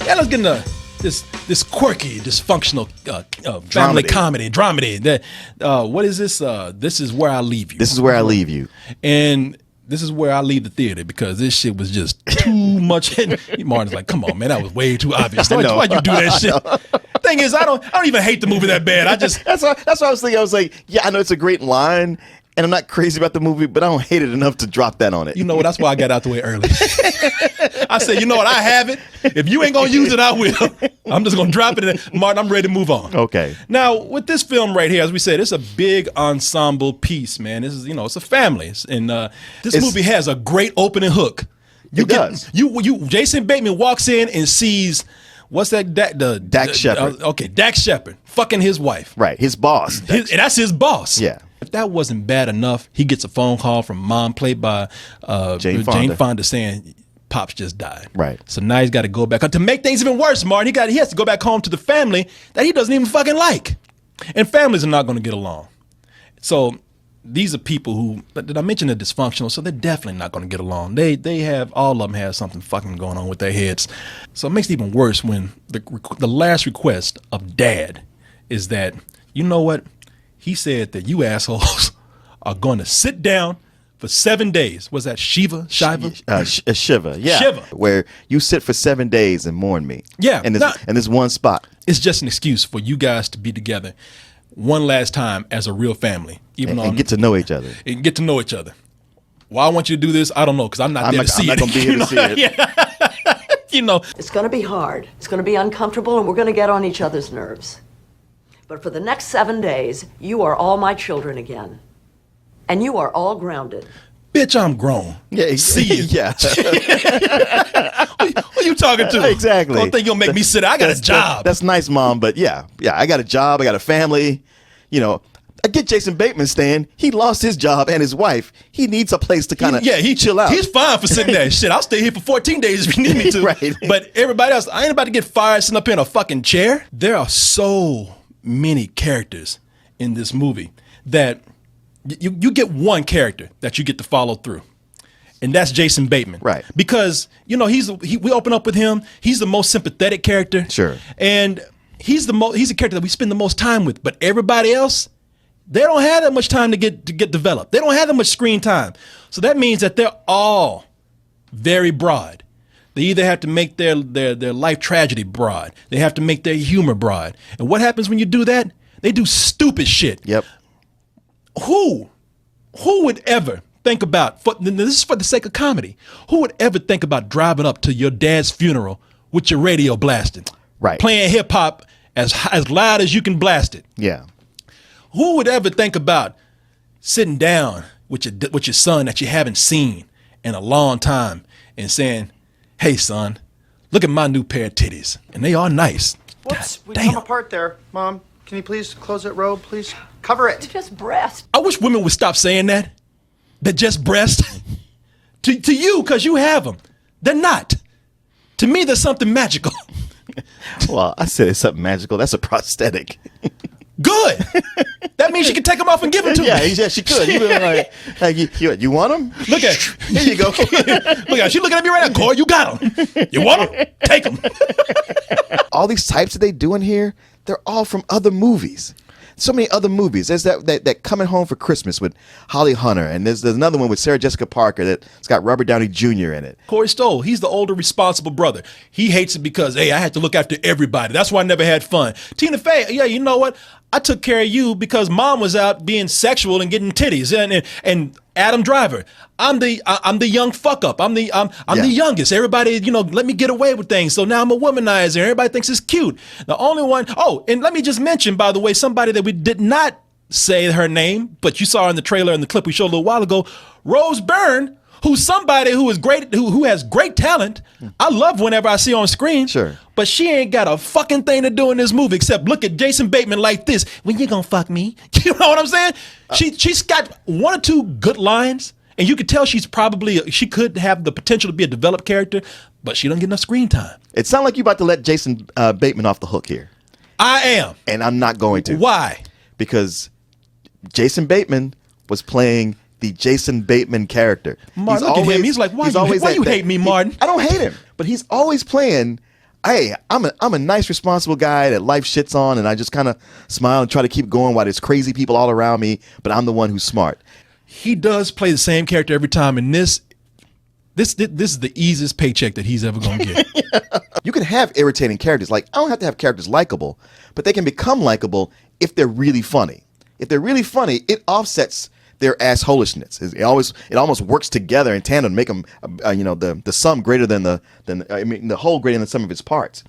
Yeah, let's get into this quirky, dysfunctional family comedy, dramedy. That what is this? This is where I leave you. This is where I leave you. And this is where I leave the theater because this shit was just too much. Martin's like, come on, man, that was way too obvious. Why'd you do that shit? Thing is, I don't even hate the movie that bad. That's what I was thinking. I was like, yeah, I know it's a great line, and I'm not crazy about the movie, but I don't hate it enough to drop that on it. You know what? That's why I got out the way early. I said, you know what? I have it. If you ain't gonna use it, I will. I'm just gonna drop it. Martin, I'm ready to move on. Okay. Now, with this film right here, as we said, it's a big ensemble piece, man. This is, it's a family, and this movie has a great opening hook. It does. Jason Bateman walks in and sees. What's that? Dax Shepard. Dax Shepard fucking his wife. Right, his boss. And that's his boss. Yeah. If that wasn't bad enough, he gets a phone call from mom, played by Jane Fonda, saying Pops just died. Right. So now he's got to go back. To make things even worse, Martin, he has to go back home to the family that he doesn't even fucking like. And families are not going to get along. So these are people who, did I mention they're dysfunctional? So they're definitely not going to get along. They have, all of them have something fucking going on with their heads. So it makes it even worse when the last request of Dad is that, you know what? He said that you assholes are going to sit down for 7 days. Was that Shiva? Shiva, yeah. Shiva. Where you sit for 7 days and mourn me. Yeah. In this one spot. It's just an excuse for you guys to be together one last time as a real family. And get to know each other. And get to know each other. Why I want you to do this, I don't know, because I'm not there to see it. I'm not going to be here to see it. Yeah. It's going to be hard. It's going to be uncomfortable, and we're going to get on each other's nerves. But for the next 7 days, you are all my children again. And you are all grounded. Bitch, I'm grown. Yeah, see you. Yeah. Who you talking to? Exactly. Don't think you'll make me sit. I got a job. That's nice, Mom, but yeah, I got a job. I got a family. I get Jason Bateman, Stan. He lost his job and his wife. He needs a place to kind of chill out. He's fine for sitting there. Shit, I'll stay here for 14 days if you need me to. Right. But everybody else, I ain't about to get fired sitting up here in a fucking chair. There are so many characters in this movie that you get one character that you get to follow through. And that's Jason Bateman. Right. Because, we open up with him. He's the most sympathetic character. Sure. And he's the character that we spend the most time with. But everybody else, they don't have that much time to get developed. They don't have that much screen time. So that means that they're all very broad. They either have to make their life tragedy broad. They have to make their humor broad. And what happens when you do that? They do stupid shit. Yep. Who would ever think about, this is for the sake of comedy, who would ever think about driving up to your dad's funeral with your radio blasting? Right. Playing hip hop as loud as you can blast it. Yeah. Who would ever think about sitting down with your son that you haven't seen in a long time and saying, hey, son, look at my new pair of titties. And they are nice. Whoops, we damn. come apart there. Mom, can you please close that robe? Please cover it. It's just breast. I wish women would stop saying that. They're just breasts. to you, because you have them. They're not. To me, there's something magical. Well, I said it's something magical. That's a prosthetic. Good. That means she can take them off and give them to me. Yeah, she could. You you want them? Look at Here you go. Look at, she looking at me right now. Corey, you got them. You want them? Take them. All these types that they do in here, they're all from other movies. So many other movies. There's that Coming Home for Christmas with Holly Hunter, and there's another one with Sarah Jessica Parker that's got Robert Downey Jr. in it. Corey Stoll, he's the older responsible brother. He hates it because, hey, I had to look after everybody. That's why I never had fun. Tina Fey, yeah, you know what? I took care of you because mom was out being sexual and getting titties. And Adam Driver, I'm the young fuck up. I'm the youngest. Everybody, let me get away with things. So now I'm a womanizer. Everybody thinks it's cute. The only one. Oh, and let me just mention, by the way, somebody that we did not say her name, but you saw in the trailer and the clip we showed a little while ago, Rose Byrne, who's somebody who is great, who has great talent. I love whenever I see on screen. Sure. But she ain't got a fucking thing to do in this movie except look at Jason Bateman like this. When you gonna fuck me? You know what I'm saying? She's got one or two good lines, and you could tell she could have the potential to be a developed character, but she doesn't get enough screen time. It sounds like you about to let Jason Bateman off the hook here. I am. And I'm not going to. Why? Because Jason Bateman was playing the Jason Bateman character. Martin, look at him. He's like, why you hate me, Martin? I don't hate him, but he's always playing hey, I'm a nice, responsible guy that life shits on, and I just kind of smile and try to keep going while there's crazy people all around me, but I'm the one who's smart. He does play the same character every time, and this is the easiest paycheck that he's ever gonna get. You can have irritating characters. Like, I don't have to have characters likable, but they can become likable if they're really funny. If they're really funny, it offsets their assholishness. It almost works together in tandem to make them, the sum greater than the whole greater than the sum of its parts.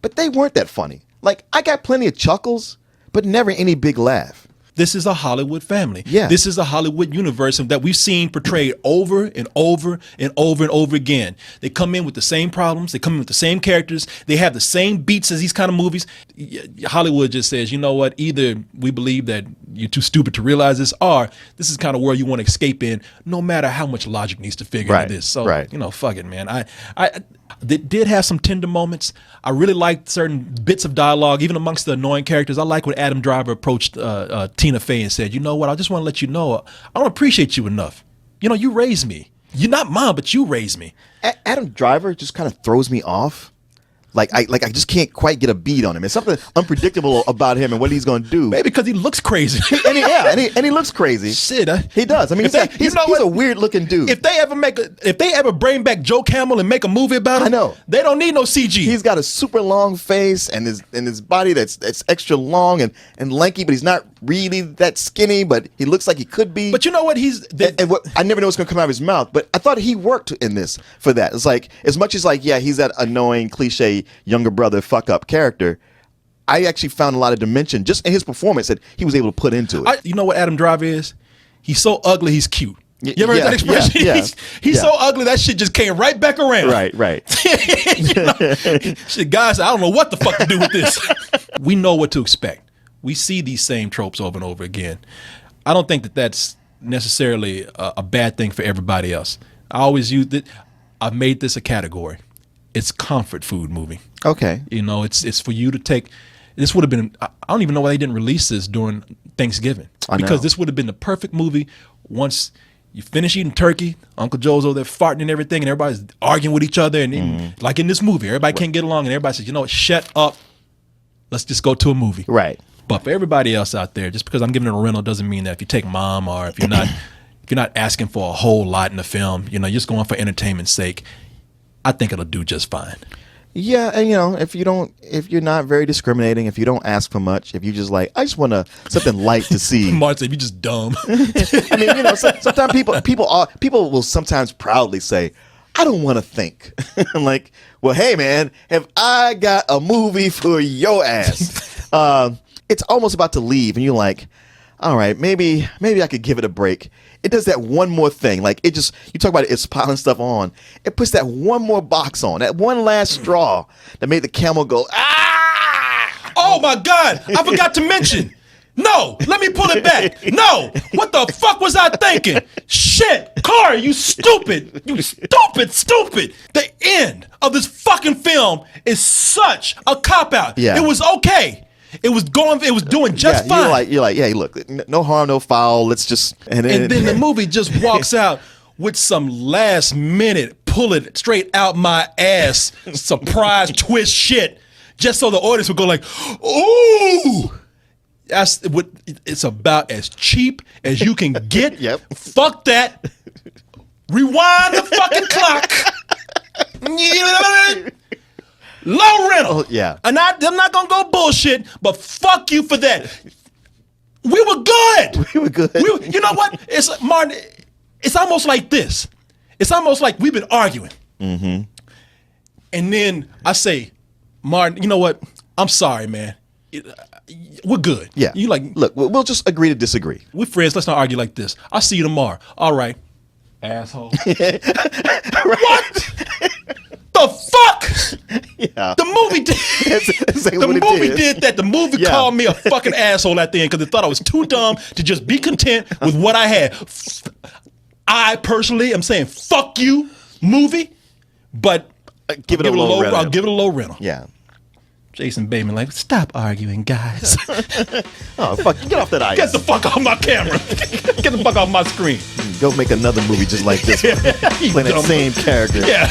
But they weren't that funny. Like, I got plenty of chuckles, but never any big laugh. This is a Hollywood family. Yeah. This is a Hollywood universe that we've seen portrayed over and over and over and over again. They come in with the same problems. They come in with the same characters. They have the same beats as these kind of movies. Hollywood just says, you know what? Either we believe that you're too stupid to realize this, or this is kind of where you want to escape in, no matter how much logic needs to figure into this. So, fuck it, man. They did have some tender moments. I really liked certain bits of dialogue, even amongst the annoying characters. I like when Adam Driver approached Tina Fey and said, you know what, I just want to let you know, I don't appreciate you enough. You know, you raised me. You're not mom, but you raised me. Adam Driver just kind of throws me off. Like I just can't quite get a beat on him. There's something unpredictable about him and what he's going to do. Maybe because he looks crazy. and he looks crazy. Shit, he does. I mean, he's a weird looking dude. If they ever bring back Joe Camel and make a movie about him, I know they don't need no CG. He's got a super long face and his body that's extra long and lanky, but he's not really that skinny. But he looks like he could be. But you know what? I never know what's going to come out of his mouth. But I thought he worked in this for that. It's like, as much as like, yeah, he's that annoying cliche younger brother fuck up character, I actually found a lot of dimension just in his performance that he was able to put into it. You know what Adam Driver is? He's so ugly, he's cute. You ever heard that expression? Yeah, he's so ugly that shit just came right back around. Right. Shit, guys, I don't know what the fuck to do with this. We know what to expect. We see these same tropes over and over again. I don't think that that's necessarily a bad thing for everybody else. I always use it. I've made this a category. It's comfort food movie. Okay. You know, it's for you to take. This would have been. I don't even know why they didn't release this during Thanksgiving, because this would have been the perfect movie. Once you finish eating turkey, Uncle Joe's over there farting and everything, and everybody's arguing with each other, and like in this movie, everybody can't get along, and everybody says, you know what, shut up. Let's just go to a movie. Right. But for everybody else out there, just because I'm giving it a rental doesn't mean that if you take mom or if you're not asking for a whole lot in the film, you know, you're just going for entertainment's sake. I think it'll do just fine. Yeah, and you know, if you're not very discriminating, if you don't ask for much, if you just like, I just want something light to see. Martin said, "You're just dumb." I mean, you know, sometimes people will sometimes proudly say, "I don't want to think." I'm like, well, hey man, have I got a movie for your ass? It's almost about to leave, and you're like, all right, maybe I could give it a break. It does that one more thing. Like, you talk about it's piling stuff on. It puts that one more box on, that one last straw that made the camel go, ah! Oh my God, I forgot to mention. No, let me pull it back. No, what the fuck was I thinking? Shit, Corey, you stupid. You stupid. The end of this fucking film is such a cop-out. Yeah. It was okay. It was doing just fine. You're like, yeah, look, no harm, no foul. Let's just and then the movie just walks out with some last minute pull it straight out my ass surprise twist shit, just so the audience would go like, ooh. That's what it's about, as cheap as you can get. Yep. Fuck that. Rewind the fucking clock. Low rental. Oh, yeah. And I'm not going to go bullshit, but fuck you for that. We were good. You know what? Martin, it's almost like this. It's almost like we've been arguing. Mm-hmm. And then I say, Martin, you know what? I'm sorry, man. We're good. Yeah. You like, look, we'll just agree to disagree. We're friends. Let's not argue like this. I'll see you tomorrow. All right. Asshole. What? The fuck? Yeah. The movie did. The movie did that. The movie called me a fucking asshole at the end because they thought I was too dumb to just be content with what I had. I personally am saying fuck you, movie, but I'll give it a low rental. Yeah. Jason Bateman like, stop arguing, guys. Oh, fuck. Get off that ice. Get the fuck off my camera. Get the fuck off my screen. Go make another movie just like this one. Playing that same character. Yeah.